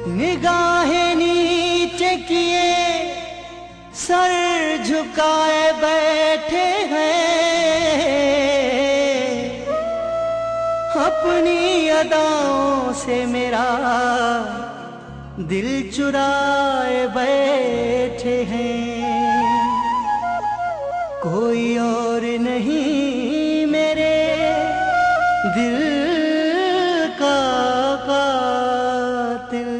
निगाहें नीचे किए सर झुकाए बैठे हैं, अपनी अदाओं से मेरा दिल चुराए बैठे हैं। कोई और नहीं मेरे दिल का कातिल,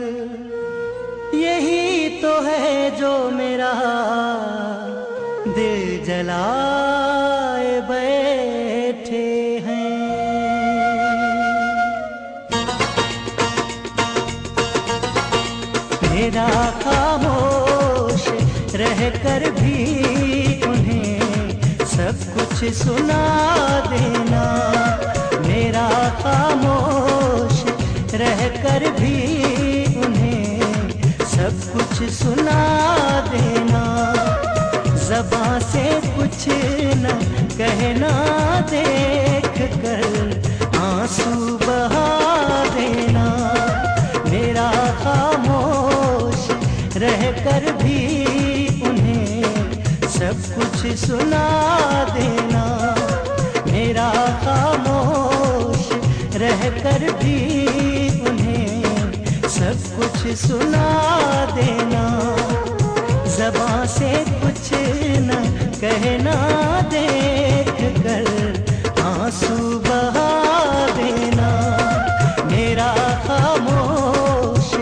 यही तो है जो मेरा दिल जलाए बैठे हैं। मेरा खामोश रहकर भी उन्हें सब कुछ सुना देना, मेरा खामोश रहकर भी उन्हें सब कुछ सुना देना। ज़बां से कुछ न कहना, देख कर आंसू बहा देना। मेरा खामोश रहकर भी उन्हें सब कुछ सुना देना, मेरा खामोश रहकर भी उन्हें सब कुछ सुना देना। ज़बां से कुछ न कहना, देख कर आंसू बहा देना। मेरा खामोश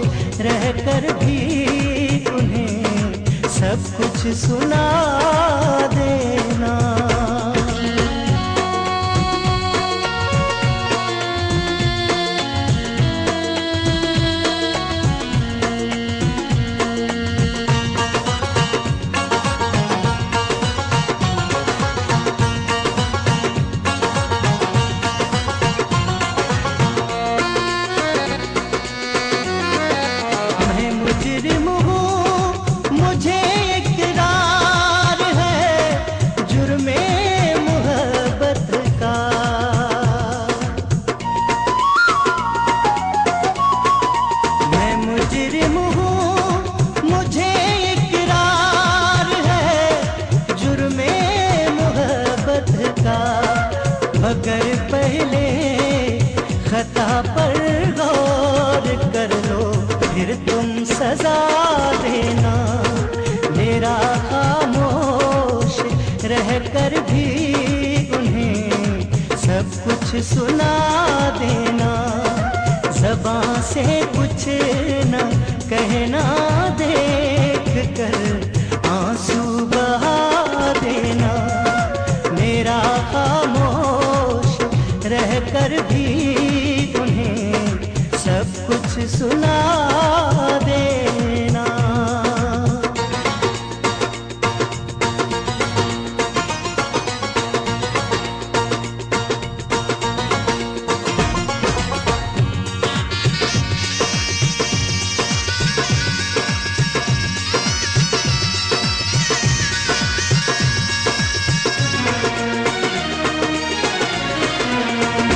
रहकर भी उन्हें सब कुछ सुना देना। मगर पहले खता पर गौर कर लो, फिर तुम सजा देना। मेरा खामोश रहकर भी उन्हें सब कुछ सुना देना। ज़बां से कुछ न कहना, देख कर आंसू बहा देना। मेरा खामोश रहकर भी उन्हें सब कुछ सुना देना।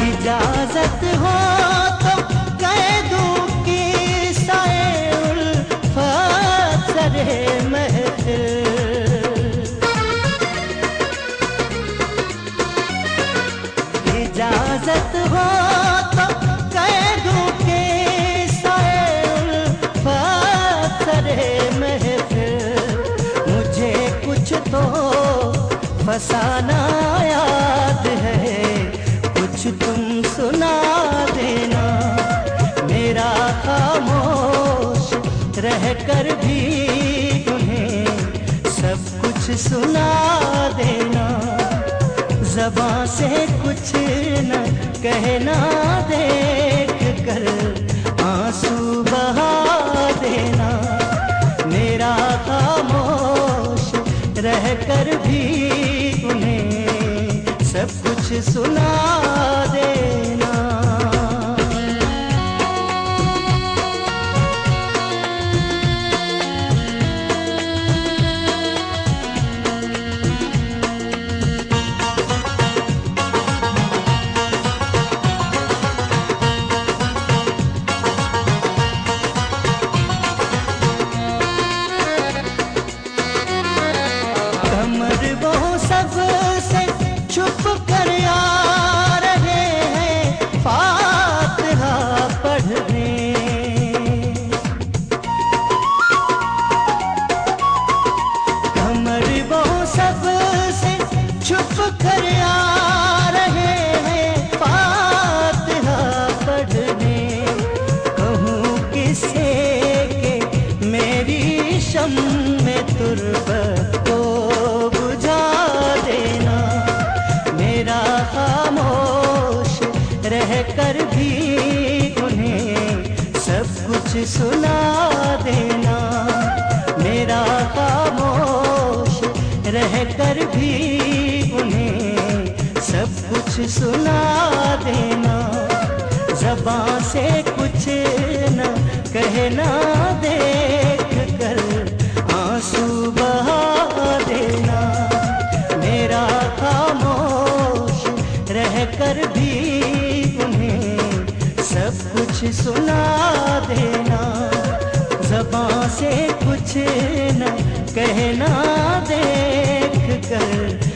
इजाज़त हो तो कह दूं कि साए उल्फत सरे महफिल। इजाज़त हो तो कह दूं कि साए उल्फत सरे महफिल। मुझे कुछ तो फसाना याद है, कुछ तुम सुना देना। मेरा खामोश रहकर भी उन्हें सब कुछ सुना देना। ज़बां से कुछ न कहना, देख कर आंसू बहा देना। मेरा खामोश रहकर भी उन्हें सब कुछ सुना देना। सुना देना। मेरा खामोश रह कर भी उन्हें सब कुछ सुना देना। ज़बां से कुछ न कहना, देख कर आंसू बहा देना। मेरा खामोश रह कर भी उन्हें सब कुछ सुना देना। ज़बां से कुछ न कहना, देख कर